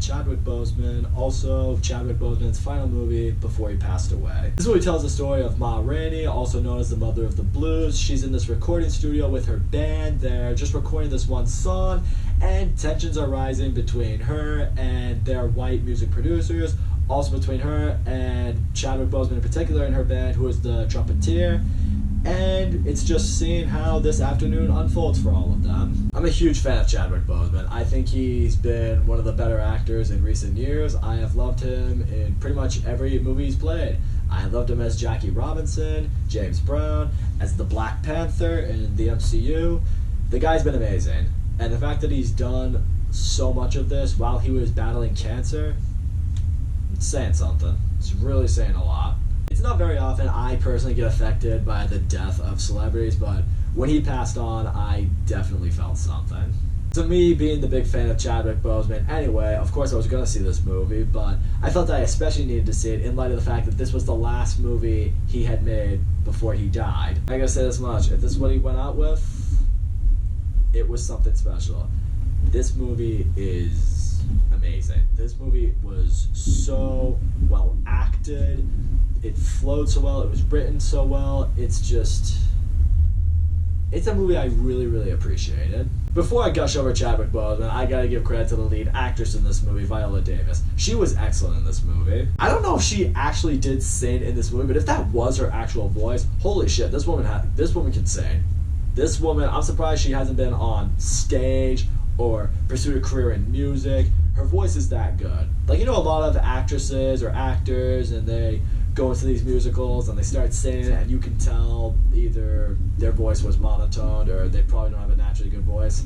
Chadwick Boseman, also Chadwick Boseman's final movie before he passed away. This movie tells the story of Ma Rainey, also known as the Mother of the Blues. She's in this recording studio with her band. They're just recording this one song, and tensions are rising between her and their white music producers, also between her and Chadwick Boseman in particular and her band, who is the trumpeter. And it's just seeing how this afternoon unfolds for all of them. I'm a huge fan of Chadwick Boseman. I think he's been one of the better actors in recent years. I have loved him in pretty much every movie he's played. I loved him as Jackie Robinson, James Brown, as the Black Panther in the MCU. The guy's been amazing. And the fact that he's done so much of this while he was battling cancer, it's saying something. It's really saying a lot. It's not very often I personally get affected by the death of celebrities, but when he passed on, I definitely felt something. To me, being the big fan of Chadwick Boseman, anyway, of course I was going to see this movie, but I felt I especially needed to see it in light of the fact that this was the last movie he had made before he died. I gotta say this much, if this is what he went out with, it was something special. This movie is amazing. This movie was so well acted. It flowed so well. It was written so well. It's a movie I really, really appreciated. Before I gush over Chadwick Boseman, I gotta give credit to the lead actress in this movie, Viola Davis. She was excellent in this movie. I don't know if she actually did sing in this movie, but if that was her actual voice, holy shit, this woman can sing. This woman, I'm surprised she hasn't been on stage or pursued a career in music. Her voice is that good. Like, you know, a lot of actresses or actors, and they go into these musicals and they start singing, and you can tell either their voice was monotoned or they probably don't have a naturally good voice.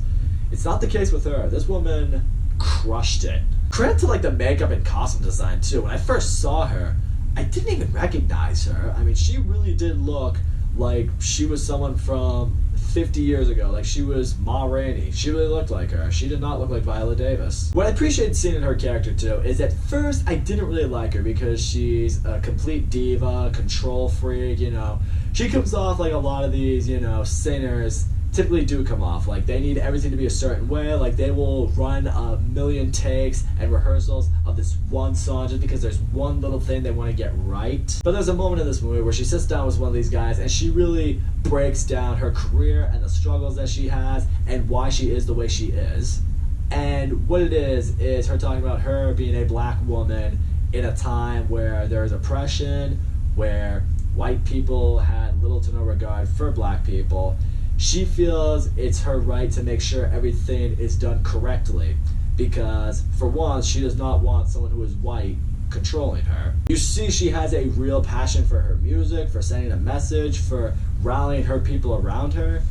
It's not the case with her. This woman crushed it. Credit to like the makeup and costume design too. When I first saw her, I didn't even recognize her. I mean, she really did look like she was someone from 50 years ago. Like, she was Ma Rainey. She really looked like her. She did not look like Viola Davis. What I appreciate seeing in her character too is at first I didn't really like her because she's a complete diva, control freak, you know. She comes off like a lot of these, you know, singers typically do come off. Like, they need everything to be a certain way. Like, they will run a million takes and rehearsals of this one song just because there's one little thing they want to get right. But there's a moment in this movie where she sits down with one of these guys and she really breaks down her career and the struggles that she has and why she is the way she is. And what it is her talking about her being a black woman in a time where there is oppression, where white people had little to no regard for black people. She feels it's her right to make sure everything is done correctly because, for once, she does not want someone who is white controlling her. You see she has a real passion for her music, for sending a message, for rallying her people around her.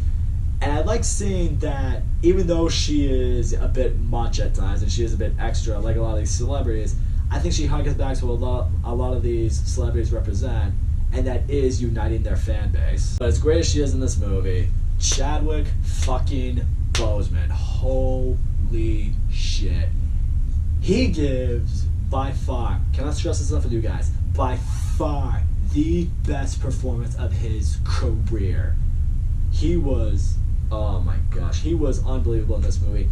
And I like seeing that even though she is a bit much at times and she is a bit extra, like a lot of these celebrities, I think she harkens back to what a lot of these celebrities represent, and that is uniting their fan base. But as great as she is in this movie, Chadwick fucking Boseman, holy shit. He gives, by far, cannot stress this enough with you guys, by far the best performance of his career. He was, oh my gosh, he was unbelievable in this movie.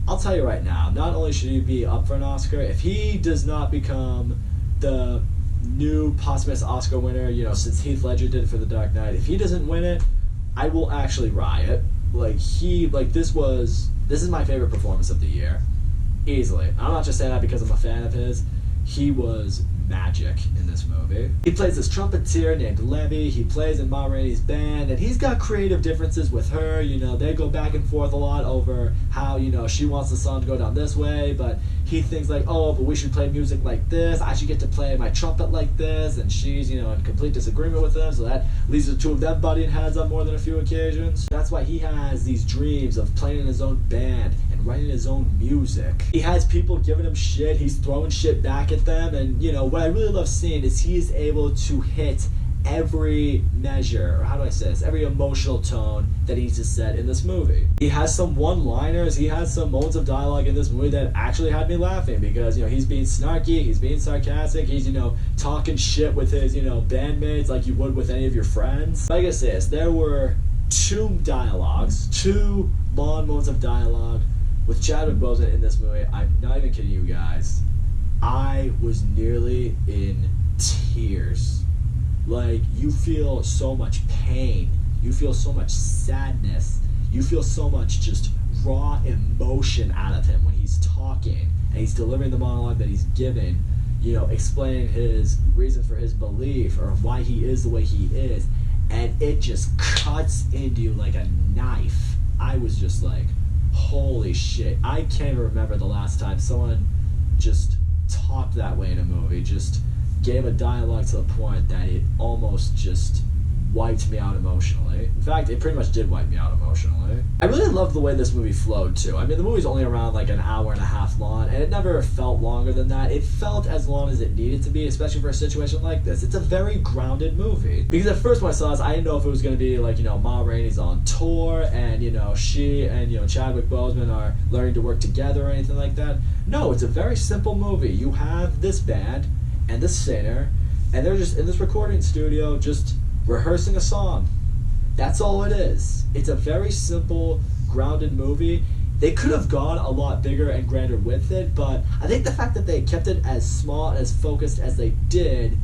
I'll tell you right now, not only should he be up for an Oscar, if he does not become the new posthumous Oscar winner, you know, since Heath Ledger did it for The Dark Knight, if he doesn't win it, I will actually riot. This is my favorite performance of the year. Easily. I'm not just saying that because I'm a fan of his. He was magic in this movie. He plays this trumpeter named Levy. He plays in Ma Rainey's band, and he's got creative differences with her. You know, they go back and forth a lot over how, you know, she wants the song to go down this way, but he thinks like, oh, but we should play music like this. I should get to play my trumpet like this, and she's, you know, in complete disagreement with him, so that leads the two of them butting heads on more than a few occasions. That's why he has these dreams of playing in his own band and writing his own music. He has people giving him shit, he's throwing shit back at them, and, you know, what I really love seeing is he is able to hit every measure, or how do I say this, every emotional tone that he needs to set in this movie. He has some one-liners, he has some moments of dialogue in this movie that actually had me laughing because, you know, he's being snarky, he's being sarcastic, he's, you know, talking shit with his, you know, bandmates like you would with any of your friends. Like I say, there were two long moments of dialogue with Chadwick Boseman in this movie, I'm not even kidding you guys, I was nearly in tears. Like, you feel so much pain, you feel so much sadness, you feel so much just raw emotion out of him when he's talking and he's delivering the monologue that he's given, you know, explaining his reason for his belief or why he is the way he is, and it just cuts into you like a knife. I was just like, holy shit. I can't even remember the last time someone just talked that way in a movie, just gave a dialogue to the point that it almost just wiped me out emotionally. In fact, it pretty much did wipe me out emotionally. I really loved the way this movie flowed too. I mean, the movie's only around like an hour and a half long, and it never felt longer than that. It felt as long as it needed to be, especially for a situation like this. It's a very grounded movie. Because at first when I saw this, I didn't know if it was going to be like, you know, Ma Rainey's on tour, and, you know, she and, you know, Chadwick Boseman are learning to work together or anything like that. No, it's a very simple movie. You have this band and this singer, and they're just in this recording studio just rehearsing a song. That's all it is. It's a very simple, grounded movie. They could have gone a lot bigger and grander with it, but I think the fact that they kept it as small and as focused as they did,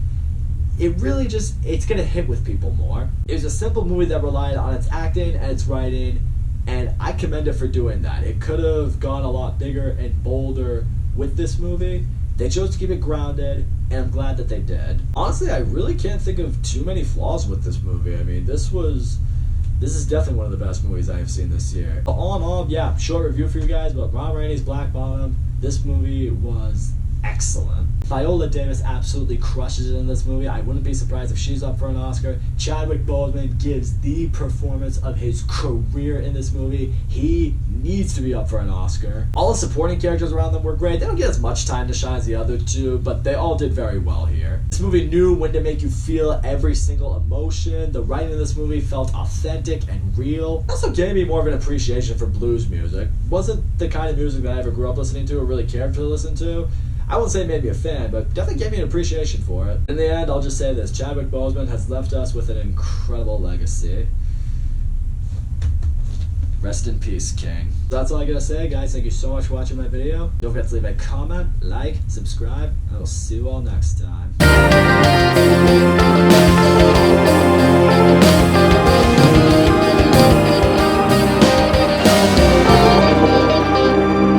it really just, it's gonna hit with people more. It was a simple movie that relied on its acting and its writing, and I commend it for doing that. It could have gone a lot bigger and bolder with this movie. They chose to keep it grounded, and I'm glad that they did. Honestly, I really can't think of too many flaws with this movie. I mean, this is definitely one of the best movies I have seen this year. But all in all, yeah, short review for you guys, but Ma Rainey's Black Bottom, this movie was excellent. Viola Davis absolutely crushes it in this movie. I wouldn't be surprised if she's up for an Oscar. Chadwick Boseman gives the performance of his career in this movie. He needs to be up for an Oscar. All the supporting characters around them were great. They don't get as much time to shine as the other two, but they all did very well here. This movie knew when to make you feel every single emotion. The writing in this movie felt authentic and real. It also gave me more of an appreciation for blues music. Wasn't the kind of music that I ever grew up listening to or really cared to listen to. I wouldn't say it made me a fan, but definitely gave me an appreciation for it. In the end, I'll just say this. Chadwick Boseman has left us with an incredible legacy. Rest in peace, King. That's all I gotta say, guys. Thank you so much for watching my video. Don't forget to leave a comment, like, subscribe, and I will see you all next time.